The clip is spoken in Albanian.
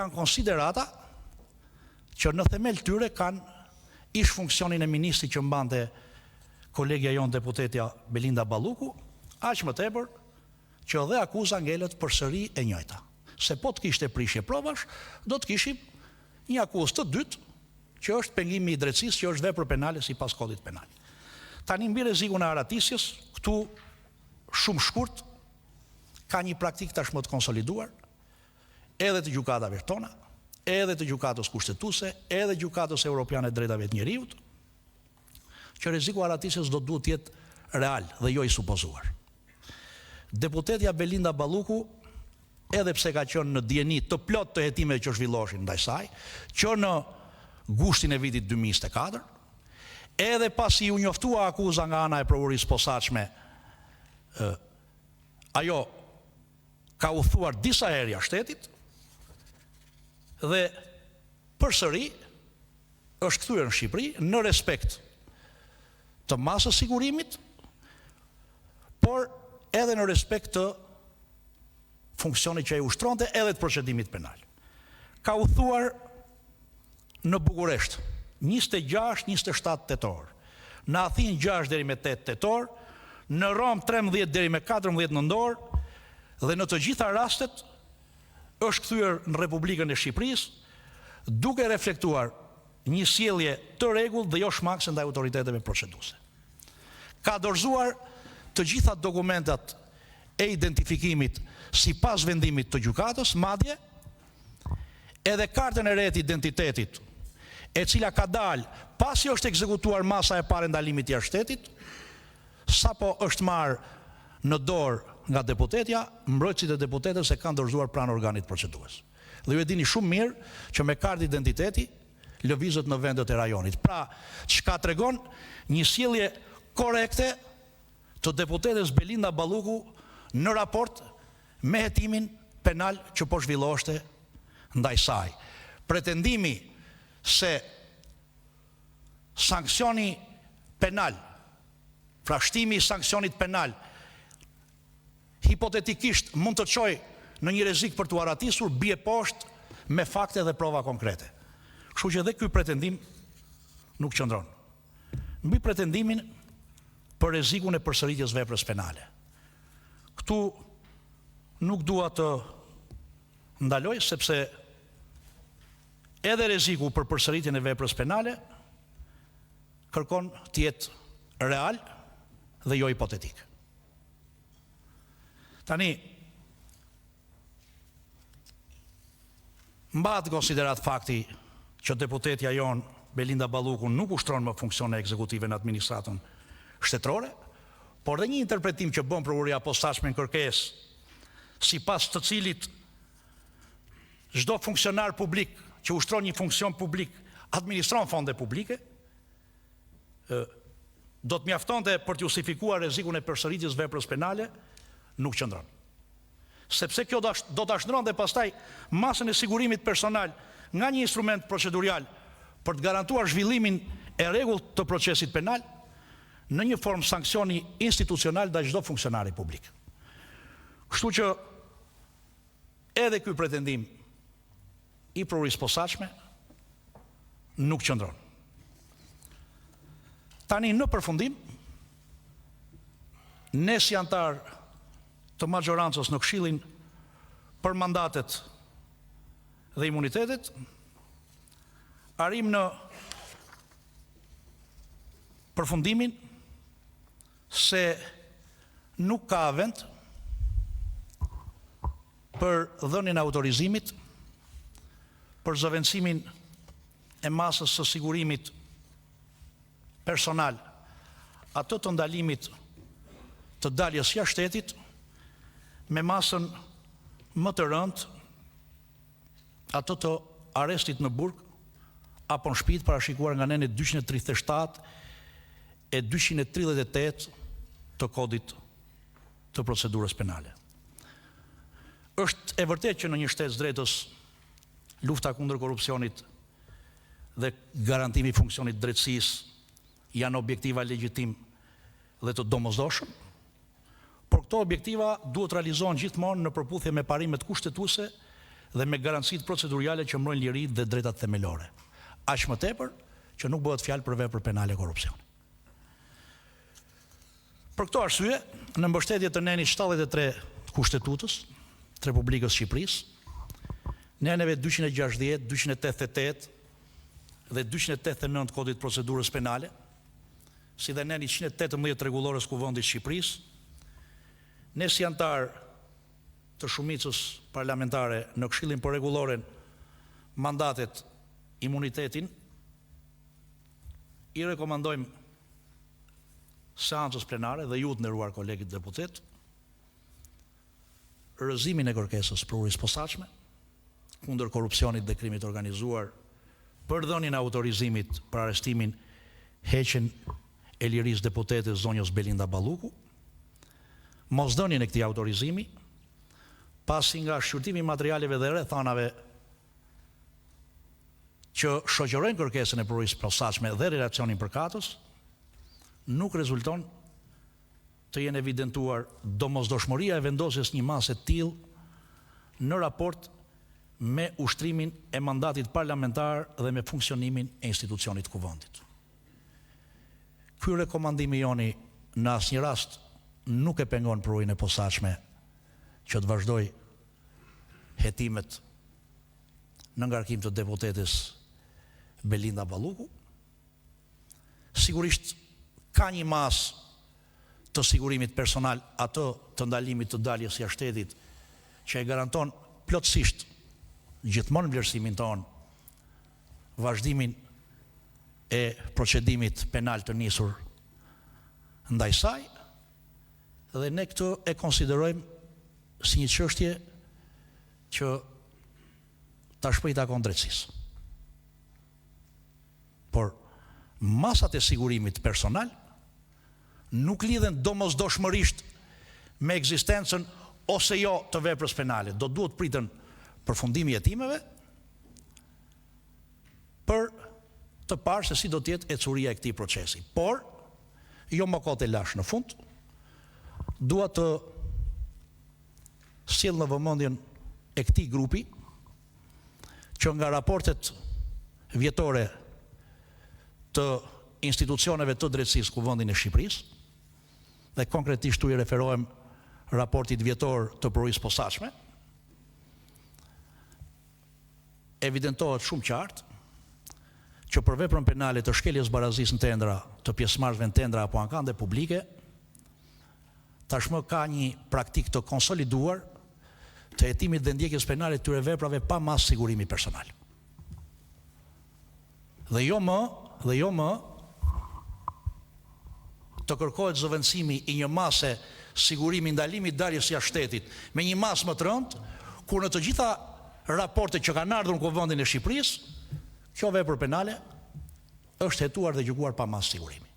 Kanë konsiderata që në themel tyre kanë ish funksionin e ministri që mbante kolegja jonë deputetja Belinda Balluku, aq më tepër që dhe akuza ngelet përsëri e njëjta. Se po të kishte prishje provash, do të kishim një akuzë të dytë, që është pengimi i drejtësisë, që është vepër penale sipas kodit penal. Tani mbi rrezikun e aratisjes, këtu shumë shkurt ka një praktikë tashmë të konsoliduar, edhe të gjykatave tona, edhe të gjykatës kushtetuese, edhe gjykatës europiane të drejtave të njeriut, që rreziku i aratisjes do duhet të jetë real dhe jo i supozuar. Deputetja Belinda Balluku, edhe pse ka qenë në dieni të plot të hetimeve që zhvilloshin ndaj saj, që në gushtin e vitit 2024, edhe pasi u njoftua akuza nga ana e prokurisë posaçme, ajo ka u thuar disa herë jashtë shtetit dhe përsëri është kthyer në Shqipëri në respekt të masës sigurimit, por edhe në respekt të funksionit që e ushtronte edhe të procedimit penal. Ka u thuar në Bukuresht 26-27 tetor, në Athinë 6 deri me 8 tetor, në Rom 13 deri me 14 nëntor, dhe në të gjitha rastet është kthyer në Republikën e Shqipërisë duke reflektuar një sjellje të rregullt dhe jo shmakse ndaj autoriteteve proceduese. Ka dorëzuar të gjitha dokumentat e identifikimit sipas vendimit të gjykatës, madje edhe kartën e re të identitetit, e cila ka dalë pasi është ekzekutuar masa e parë e ndalimit jashtë shtetit, sapo është marrë në dorë nga deputetja, mbrojtësit e deputetës e kanë dorëzuar pranë organit procedues. Dhe ju e dini shumë mirë që me kartë identiteti lëvizet në vendet e rajonit. Pra, çka tregon një sjellje korekte të deputetës Belinda Balluku në raport me hetimin penal që po zhvilloheshte ndaj saj. Pretendimi se sanksioni penal, pra shtimi i sanksionit penal, hipotetikisht mund të çojë në një rrezik për t'u aratisur, bie poshtë me fakte dhe prova konkrete. Kështu që edhe ky pretendim nuk qëndron. Mbi pretendimin për rrezikun e përsëritjes veprës penale. Këtu nuk dua të ndaloj, sepse edhe rreziku për përsëritjen e veprës penale kërkon të jetë real dhe jo hipotetik. Tani, mbahet konsiderat fakti që deputetja jon Belinda Balluku nuk ushtron më funksione ekzekutive në administratën shtetërore, por dhe një interpretim që bën prokuria posaçme në kërkesë, sipas të cilit çdo funksionar publik që ushtron një funksion publik administron fonde publike, do të mjaftonte për të justifikuar rrezikun e përsëritjes veprës penale, nuk qëndron. Sepse kjo do ta shndronte pastaj masën e sigurimit personal nga një instrument procedurial për të garantuar zhvillimin e rregullt të procesit penal në një formë sanksioni institucional ndaj çdo funksionari publik. Kështu që edhe ky pretendim i prokurisë posaçme nuk qëndron. Tani në përfundim, ne si antar të majorancës në Këshillin për mandatet dhe imunitetet, arrim në përfundimin se nuk ka vend për dhënien e autorizimit për zëvendësimin e masës së sigurimit personal, atë të ndalimit të daljes jashtë shtetit, me masën më të rëndë, atë të arrestit në burg apo në shtëpi, parashikuar nga nenet 237 e 238 të kodit të procedurës penale. Është e vërtetë që në një shtet drejtës lufta kundër korrupsionit dhe garantimi i funksionit të drejtësisë janë objektiva legjitim dhe të domosdoshëm, por këto objektiva duhet realizohen gjithmonë në përputhje me parimet kushtetuese dhe me garancitë procedurale që mbrojnë liritë dhe drejtat themelore. Aq më tepër që nuk bëhet fjalë për vepër penale korrupsioni. Për këto arsye, në mbështetje të nenit 73 të Kushtetutës të Republikës Shqipërisë, neneve 260, 288 dhe 289 të Kodit të Procedurës Penale, si dhe neni 118 të Rregullores Kuvendit të Shqipërisë, ne si antar të shumicës parlamentare në Këshillin për Rregulloren, mandatet, imunitetin, i rekomandojmë seancës plenare dhe ju të nderuar kolegët deputet, rrëzimin e kërkesës për urinë e posaçme kundër korrupsionit dhe krimit organizuar, për dhënien e autorizimit për arrestimin, heqjen e lirisë deputetes zonjës Belinda Balluku, mosdhënien e këtij autorizimi, pasi nga shqyrtimi i materialeve dhe rrethanave që shoqërojnë kërkesën e për urinë e posaçme dhe relacionin përkatës, nuk rezulton të jenë evidentuar domosdoshmëria e vendosjes një mase të tillë në raport me ushtrimin e mandatit parlamentar dhe me funksionimin e institucionit të Kuvendit. Ky rekomandimi joni në asnjë rast nuk e pengon për urinë e posaçme që të vazhdoj hetimet në ngarkim të deputetes Belinda Balluku. Sigurisht ka një mas të sigurimit personal, ato të ndalimit të daljes jashtë shtetit, që e garanton plotësisht gjithmonë vlerësimin ton vazhdimin e procedimit penal të nisur ndaj saj, dhe ne këtë e konsiderojmë si një çështje që ta shpejtakon drejtësisë. Por masat e sigurimit personal nuk lidhen domosdoshmërisht me ekzistencën ose jo të veprës penale. Do duhet pritën përfundimi i hetimeve për të parë se si do të jetë ecuria e këtij procesi. Por jo më kote lash në fund, dua të sjell në vëmendjen e këtij grupi që nga raportet vjetore të institucioneve të drejtësisë Kuvendit të Shqipërisë, dhe konkretisht tu i referohem raportit vjetor të për urinë e posaçme, evidentohet shumë qartë që për veprën penale të shkeljes barazisë në tendra, të pjesëmarrësve në tendra apo ankande publike, tashmë ka një praktikë të konsoliduar të hetimit dhe ndjekjes penale të këtyre veprave pa mas sigurimi personal. Dhe jo më të kërkohet zëvendësimi i një mase sigurimi ndalimit daljes jashtë shtetit me një mas më të rëndë, kur në të gjitha raportet që kanë ardhur në Kuvendin e Shqipërisë, kjo vepër penale është hetuar dhe gjykuar pa mas sigurimi.